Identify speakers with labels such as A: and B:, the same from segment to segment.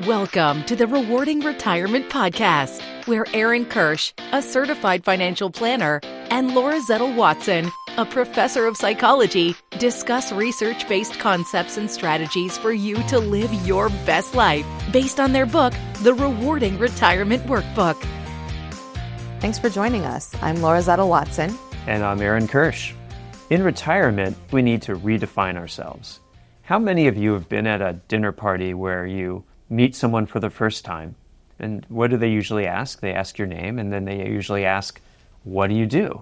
A: Welcome to the Rewarding Retirement Podcast, where Aaron Kirsch, a certified financial planner, and Laura Zettel-Watson, a professor of psychology, discuss research-based concepts and strategies for you to live your best life based on their book, The Rewarding Retirement Workbook.
B: Thanks for joining us. I'm Laura Zettel-Watson.
C: And I'm Aaron Kirsch. In retirement, we need to redefine ourselves. How many of you have been at a dinner party where you meet someone for the first time? And what do they usually ask? They ask your name, and then they usually ask, what do you do?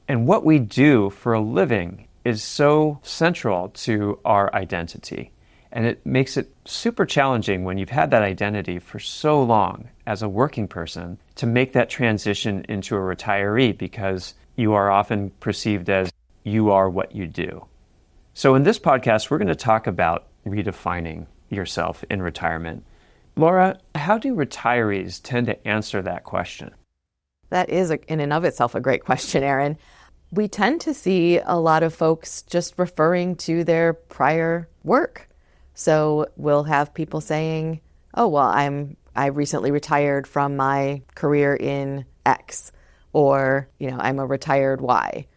C: And what we do for a living is so central to our identity. And it makes it super challenging when you've had that identity for so long as a working person to make that transition into a retiree, because you are often perceived as you are what you do. So in this podcast, we're going to talk about redefining yourself in retirement. Laura, how do retirees tend to answer that question?
B: That is, in and of itself, a great question, Aaron. We tend to see a lot of folks just referring to their prior work. So we'll have people saying, oh, well, I recently retired from my career in X, or, I'm a retired Y.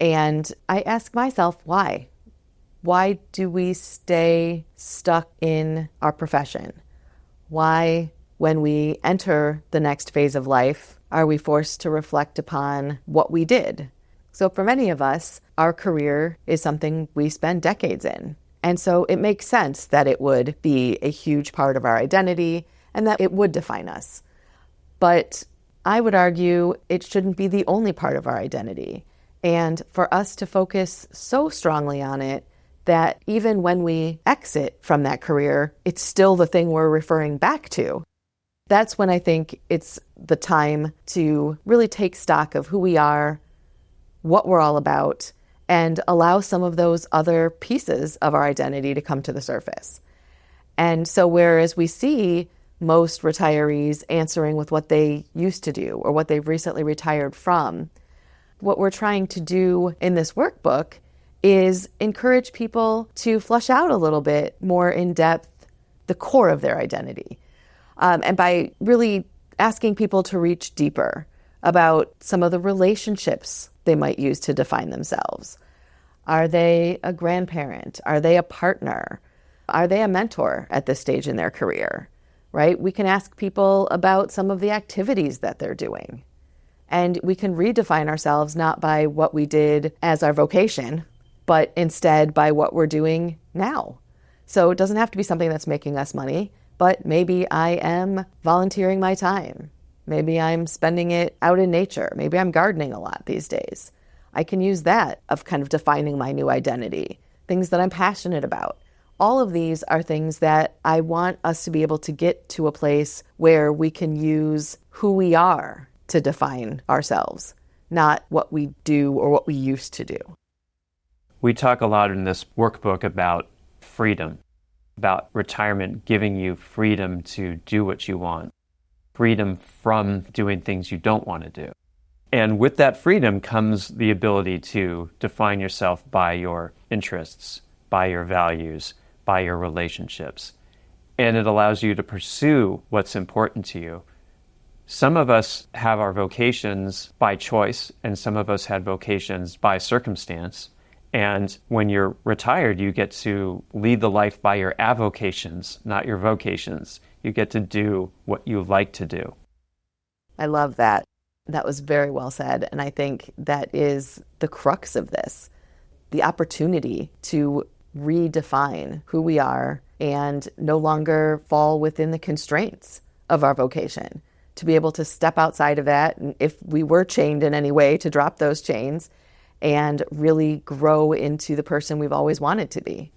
B: And I ask myself, why? Why do we stay stuck in our profession? Why, when we enter the next phase of life, are we forced to reflect upon what we did? So for many of us, our career is something we spend decades in. And so it makes sense that it would be a huge part of our identity and that it would define us. But I would argue it shouldn't be the only part of our identity. And for us to focus so strongly on it that even when we exit from that career, it's still the thing we're referring back to. That's when I think it's the time to really take stock of who we are, what we're all about, and allow some of those other pieces of our identity to come to the surface. And so whereas we see most retirees answering with what they used to do or what they've recently retired from, what we're trying to do in this workbook is encourage people to flush out a little bit more in depth the core of their identity. And by really asking people to reach deeper about some of the relationships they might use to define themselves. Are they a grandparent? Are they a partner? Are they a mentor at this stage in their career? Right? We can ask people about some of the activities that they're doing. And we can redefine ourselves not by what we did as our vocation, but instead by what we're doing now. So it doesn't have to be something that's making us money, but maybe I am volunteering my time. Maybe I'm spending it out in nature. Maybe I'm gardening a lot these days. I can use that of kind of defining my new identity, things that I'm passionate about. All of these are things that I want us to be able to get to a place where we can use who we are to define ourselves, not what we do or what we used to do.
C: We talk a lot in this workbook about freedom, about retirement giving you freedom to do what you want, freedom from doing things you don't want to do. And with that freedom comes the ability to define yourself by your interests, by your values, by your relationships. And it allows you to pursue what's important to you. Some of us have our vocations by choice, and some of us had vocations by circumstance. And when you're retired, you get to lead the life by your avocations, not your vocations. You get to do what you like to do.
B: I love that. That was very well said. And I think that is the crux of this, the opportunity to redefine who we are and no longer fall within the constraints of our vocation, to be able to step outside of that. And if we were chained in any way, to drop those chains and really grow into the person we've always wanted to be.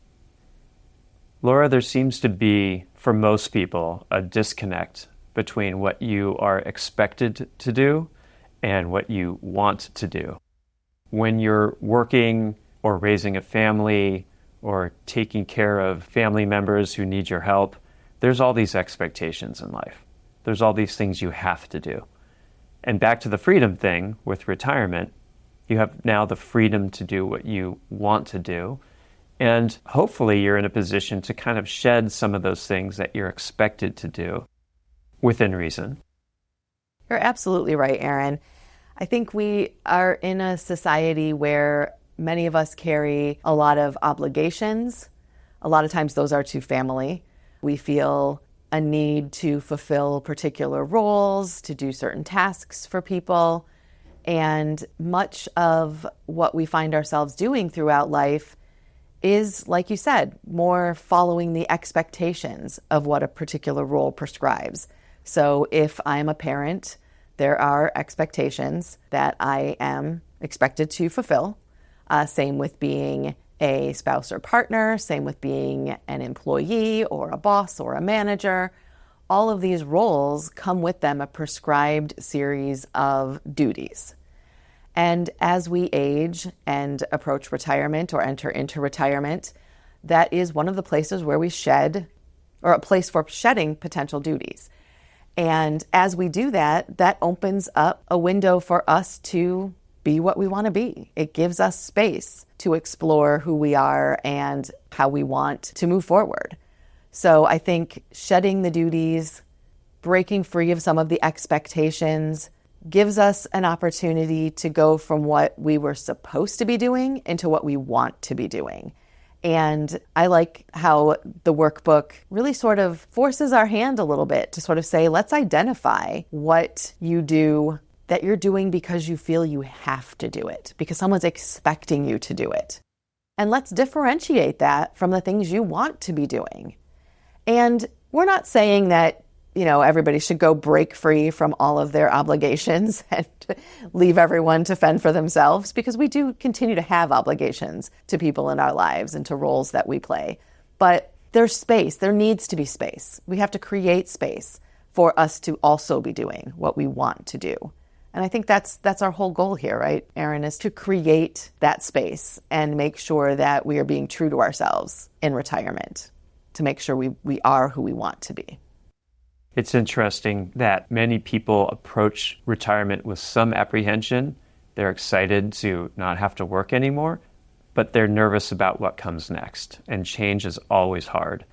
C: Laura, there seems to be, for most people, a disconnect between what you are expected to do and what you want to do. When you're working or raising a family or taking care of family members who need your help, there's all these expectations in life. There's all these things you have to do. And back to the freedom thing with retirement, you have now the freedom to do what you want to do. And hopefully you're in a position to kind of shed some of those things that you're expected to do within reason.
B: You're absolutely right, Aaron. I think we are in a society where many of us carry a lot of obligations. A lot of times those are to family. We feel a need to fulfill particular roles, to do certain tasks for people. And much of what we find ourselves doing throughout life is, like you said, more following the expectations of what a particular role prescribes. So if I'm a parent, there are expectations that I am expected to fulfill. Same with being a spouse or partner, same with being an employee or a boss or a manager. All of these roles come with them a prescribed series of duties. And as we age and approach retirement or enter into retirement, that is one of the places where we shed, or a place for shedding potential duties. And as we do that, that opens up a window for us to be what we want to be. It gives us space to explore who we are and how we want to move forward. So I think shedding the duties, breaking free of some of the expectations, gives us an opportunity to go from what we were supposed to be doing into what we want to be doing. And I like how the workbook really sort of forces our hand a little bit to sort of say, let's identify what you do that you're doing because you feel you have to do it, because someone's expecting you to do it. And let's differentiate that from the things you want to be doing. And we're not saying that everybody should go break free from all of their obligations and leave everyone to fend for themselves, because we do continue to have obligations to people in our lives and to roles that we play. But there's space. There needs to be space. We have to create space for us to also be doing what we want to do. And I think that's our whole goal here, right, Aaron, is to create that space and make sure that we are being true to ourselves in retirement, to make sure we are who we want to be.
C: It's interesting that many people approach retirement with some apprehension. They're excited to not have to work anymore, but they're nervous about what comes next, and change is always hard.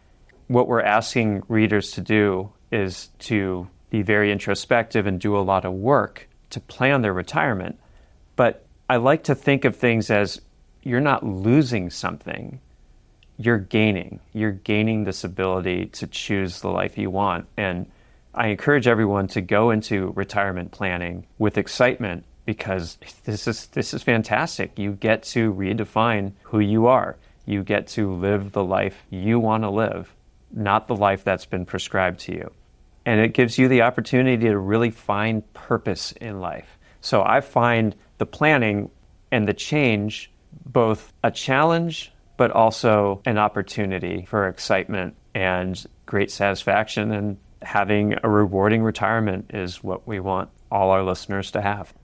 C: What we're asking readers to do is to be very introspective and do a lot of work to plan their retirement. But I like to think of things as you're not losing something. You're gaining this ability to choose the life you want. And I encourage everyone to go into retirement planning with excitement, because this is fantastic. You get to redefine who you are. You get to live the life you want to live, not the life that's been prescribed to you. And it gives you the opportunity to really find purpose in life. So I find the planning and the change both a challenge, but also an opportunity for excitement and great satisfaction. And having a rewarding retirement is what we want all our listeners to have.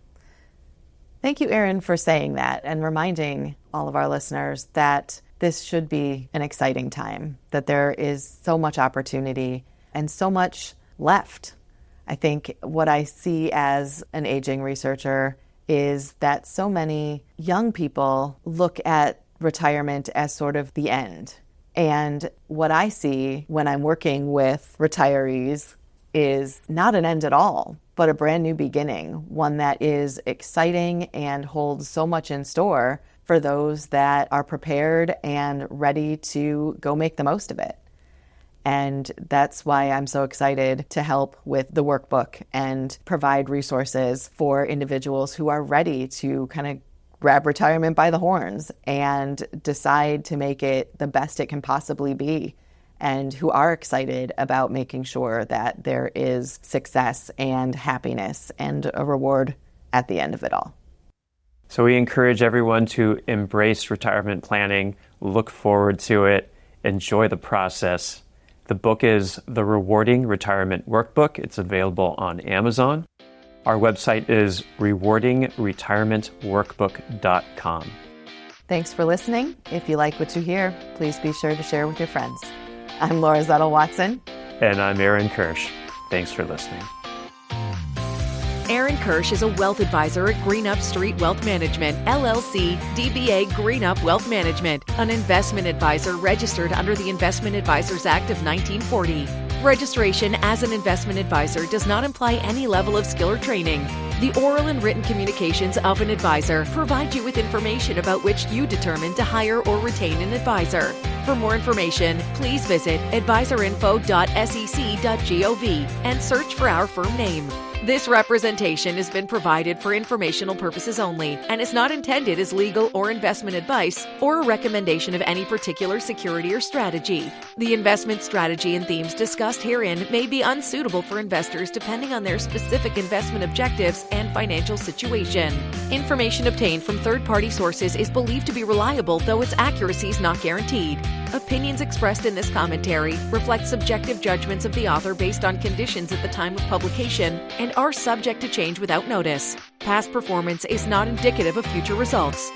B: Thank you, Aaron, for saying that and reminding all of our listeners that this should be an exciting time, that there is so much opportunity and so much left. I think what I see as an aging researcher is that so many young people look at retirement as sort of the end. And what I see when I'm working with retirees is not an end at all, but a brand new beginning, one that is exciting and holds so much in store for those that are prepared and ready to go make the most of it. And that's why I'm so excited to help with the workbook and provide resources for individuals who are ready to kind of grab retirement by the horns and decide to make it the best it can possibly be, and who are excited about making sure that there is success and happiness and a reward at the end of it all.
C: So we encourage everyone to embrace retirement planning, look forward to it, enjoy the process. The book is The Rewarding Retirement Workbook. It's available on Amazon. Our website is rewardingretirementworkbook.com.
B: Thanks for listening. If you like what you hear, please be sure to share with your friends. I'm Laura Zettel-Watson.
C: And I'm Aaron Kirsch. Thanks for listening.
A: Aaron Kirsch is a wealth advisor at Greenup Street Wealth Management, LLC, DBA Greenup Wealth Management, an investment advisor registered under the Investment Advisors Act of 1940. Registration as an investment advisor does not imply any level of skill or training. The oral and written communications of an advisor provide you with information about which you determine to hire or retain an advisor. For more information, please visit advisorinfo.sec.gov and search for our firm name. This representation has been provided for informational purposes only and is not intended as legal or investment advice or a recommendation of any particular security or strategy. The investment strategy and themes discussed herein may be unsuitable for investors depending on their specific investment objectives and financial situation. Information obtained from third-party sources is believed to be reliable, though its accuracy is not guaranteed. Opinions expressed in this commentary reflect subjective judgments of the author based on conditions at the time of publication and are subject to change without notice. Past performance is not indicative of future results.